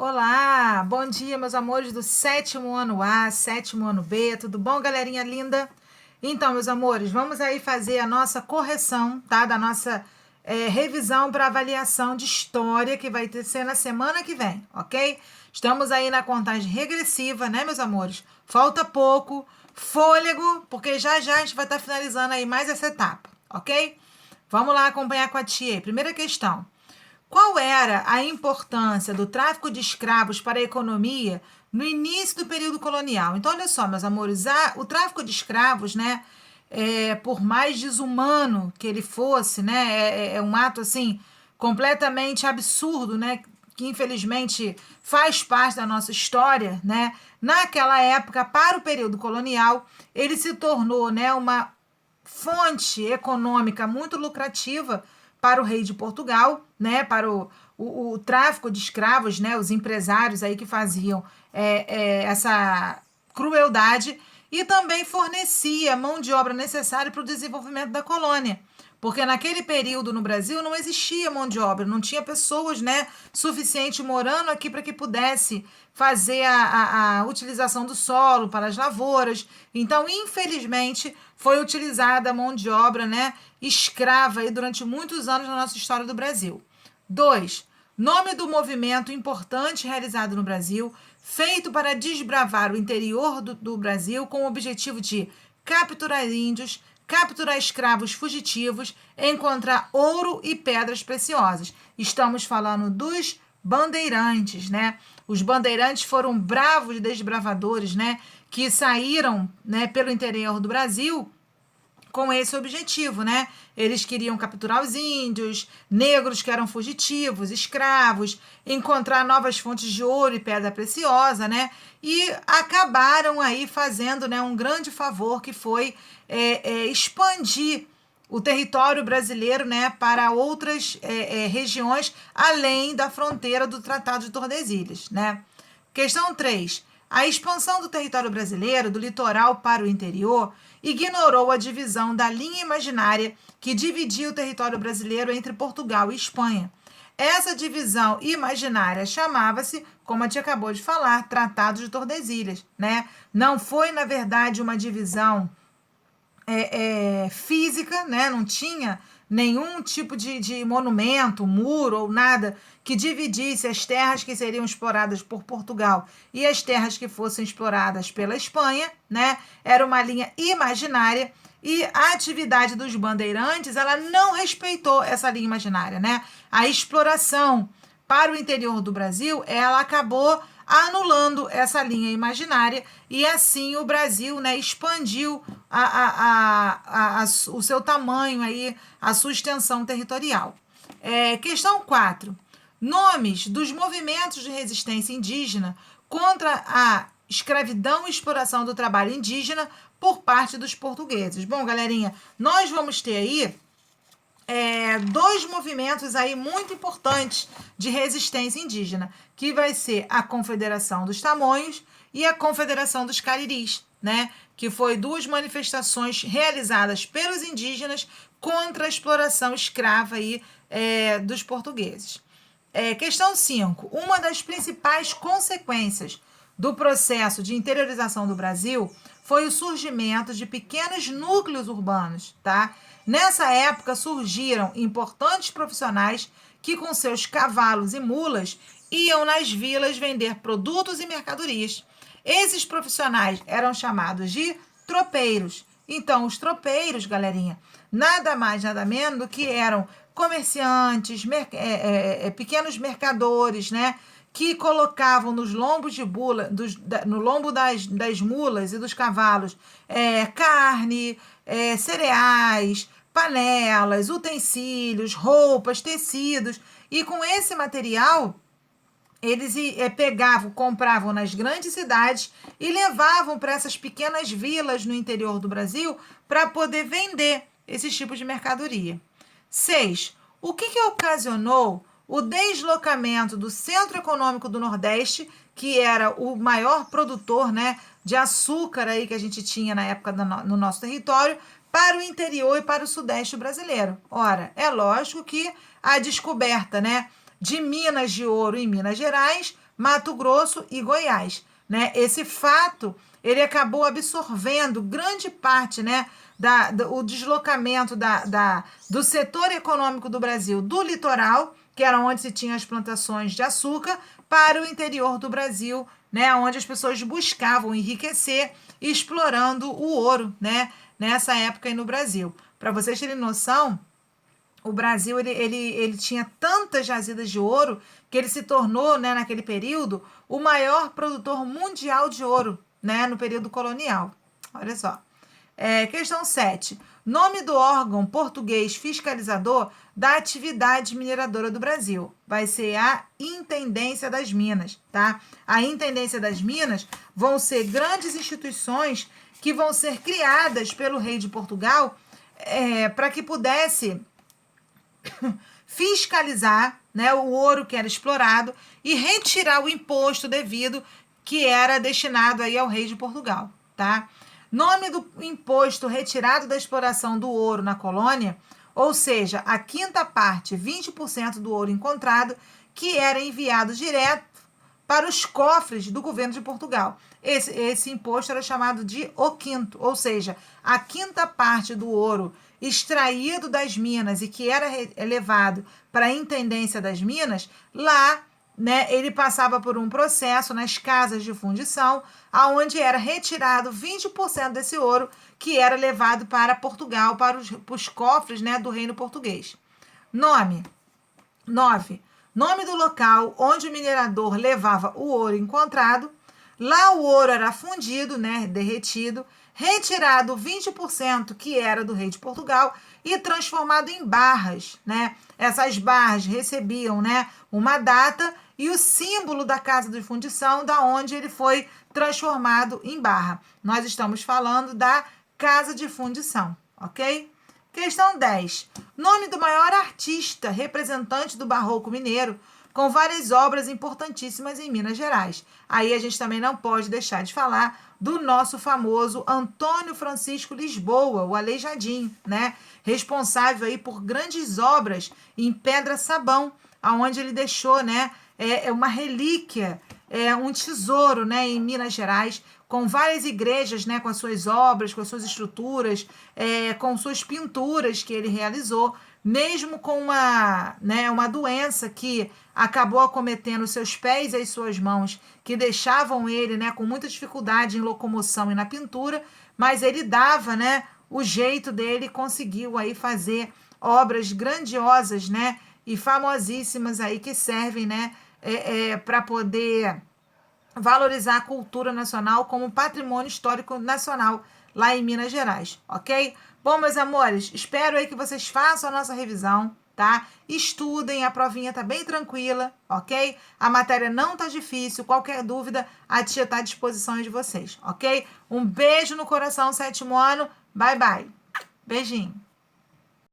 Olá, bom dia, meus amores do sétimo ano A, sétimo ano B, tudo bom, galerinha linda? Então, meus amores, vamos aí fazer a nossa correção, tá? Da nossa revisão para avaliação de história que vai ser na semana que vem, ok? Estamos aí na contagem regressiva, né, meus amores? Falta pouco, fôlego, porque já já a gente vai estar finalizando aí mais essa etapa, ok? Vamos lá acompanhar com a tia aí. Primeira questão. Qual era a importância do tráfico de escravos para a economia no início do período colonial? Então, olha só, meus amores, o tráfico de escravos, né, por mais desumano que ele fosse, né, é um ato assim completamente absurdo, né, que infelizmente faz parte da nossa história, né? Naquela época, para o período colonial, ele se tornou, né, uma fonte econômica muito lucrativa para o rei de Portugal, né, para o tráfico de escravos, né, os empresários aí que faziam essa crueldade e também fornecia mão de obra necessária para o desenvolvimento da colônia. Porque naquele período no Brasil não existia mão de obra, não tinha pessoas, né, suficiente morando aqui para que pudesse fazer a utilização do solo para as lavouras. Então, infelizmente, foi utilizada a mão de obra, né, escrava aí durante muitos anos na nossa história do Brasil. 2. Nome do movimento importante realizado no Brasil, feito para desbravar o interior do Brasil com o objetivo de capturar índios, capturar escravos fugitivos, encontrar ouro e pedras preciosas. Estamos falando dos bandeirantes, né? Os bandeirantes foram bravos desbravadores, né? Que saíram, né, pelo interior do Brasil com esse objetivo, né? Eles queriam capturar os índios, negros que eram fugitivos, escravos, encontrar novas fontes de ouro e pedra preciosa, né? E acabaram aí fazendo, né, um grande favor que foi expandir o território brasileiro, né, para outras regiões além da fronteira do Tratado de Tordesilhas, né? Questão 3. A expansão do território brasileiro, do litoral para o interior, ignorou a divisão da linha imaginária que dividia o território brasileiro entre Portugal e Espanha. Essa divisão imaginária chamava-se, como a tia acabou de falar, Tratado de Tordesilhas, né? Não foi, na verdade, uma divisão física, né? Não tinha nenhum tipo de monumento, muro ou nada que dividisse as terras que seriam exploradas por Portugal e as terras que fossem exploradas pela Espanha, né? Era uma linha imaginária e a atividade dos bandeirantes, ela não respeitou essa linha imaginária, né? A exploração para o interior do Brasil, ela acabou anulando essa linha imaginária e assim o Brasil, né, expandiu o seu tamanho aí, a sua extensão territorial. Questão 4. Nomes dos movimentos de resistência indígena contra a escravidão e exploração do trabalho indígena por parte dos portugueses. Bom, galerinha, nós vamos ter aí dois movimentos aí muito importantes de resistência indígena, que vai ser a Confederação dos Tamoios e a Confederação dos Cariris, né? Que foi duas manifestações realizadas pelos indígenas contra a exploração escrava aí, dos portugueses. Questão 5. Uma das principais consequências do processo de interiorização do Brasil foi o surgimento de pequenos núcleos urbanos, tá? Nessa época surgiram importantes profissionais que, com seus cavalos e mulas, iam nas vilas vender produtos e mercadorias. Esses profissionais eram chamados de tropeiros. Então, os tropeiros, galerinha, nada mais, nada menos do que eram comerciantes, pequenos mercadores, né? Que colocavam nos lombos de bula, no lombo das mulas e dos cavalos, carne, cereais, panelas, utensílios, roupas, tecidos. E com esse material, eles pegavam, compravam nas grandes cidades e levavam para essas pequenas vilas no interior do Brasil para poder vender esses tipos de mercadoria. 6. O que ocasionou o deslocamento do Centro Econômico do Nordeste, que era o maior produtor, né, de açúcar aí que a gente tinha na época no nosso território, para o interior e para o Sudeste brasileiro? Ora, é lógico que a descoberta, né, de minas de ouro em Minas Gerais, Mato Grosso e Goiás, né? Esse fato, ele acabou absorvendo grande parte, né, o deslocamento do setor econômico do Brasil, do litoral, que era onde se tinha as plantações de açúcar, para o interior do Brasil, né, onde as pessoas buscavam enriquecer, explorando o ouro, né, nessa época aí no Brasil. Para vocês terem noção, o Brasil ele tinha tantas jazidas de ouro que ele se tornou, né, naquele período, o maior produtor mundial de ouro, né, no período colonial. Olha só. Questão 7. Nome do órgão português fiscalizador da atividade mineradora do Brasil. Vai ser a Intendência das Minas, tá? A Intendência das Minas vão ser grandes instituições que vão ser criadas pelo rei de Portugal para que pudesse fiscalizar, né, o ouro que era explorado e retirar o imposto devido que era destinado aí ao rei de Portugal, tá? Nome do imposto retirado da exploração do ouro na colônia, ou seja, a quinta parte, 20% do ouro encontrado, que era enviado direto para os cofres do governo de Portugal. Esse imposto era chamado de o quinto, ou seja, a quinta parte do ouro extraído das minas e que era levado para a Intendência das Minas, lá, né, ele passava por um processo nas casas de fundição, aonde era retirado 20% desse ouro que era levado para Portugal, para os cofres, né, do reino português. Nome. 9. Nome do local onde o minerador levava o ouro encontrado. Lá o ouro era fundido, né, derretido, retirado 20% que era do rei de Portugal e transformado em barras, né? Essas barras recebiam, né, uma data e o símbolo da casa de fundição, da onde ele foi transformado em barra. Nós estamos falando da casa de fundição, ok? Questão 10. Nome do maior artista representante do barroco mineiro, com várias obras importantíssimas em Minas Gerais. Aí a gente também não pode deixar de falar do nosso famoso Antônio Francisco Lisboa, o Aleijadinho, né? Responsável aí por grandes obras em pedra-sabão, aonde ele deixou, né, uma relíquia, um tesouro, né, em Minas Gerais, com várias igrejas, né, com as suas obras, com as suas estruturas, com suas pinturas que ele realizou, mesmo com uma doença que acabou acometendo os seus pés e as suas mãos, que deixavam ele, né, com muita dificuldade em locomoção e na pintura, mas ele dava, né, o jeito dele e conseguiu aí fazer obras grandiosas, né, e famosíssimas aí que servem, né, para poder valorizar a cultura nacional como patrimônio histórico nacional lá em Minas Gerais, ok? Bom, meus amores, espero aí que vocês façam a nossa revisão, tá? Estudem, a provinha tá bem tranquila, ok? A matéria não tá difícil, qualquer dúvida, a tia tá à disposição de vocês, ok? Um beijo no coração, 7º ano, bye bye. Beijinho.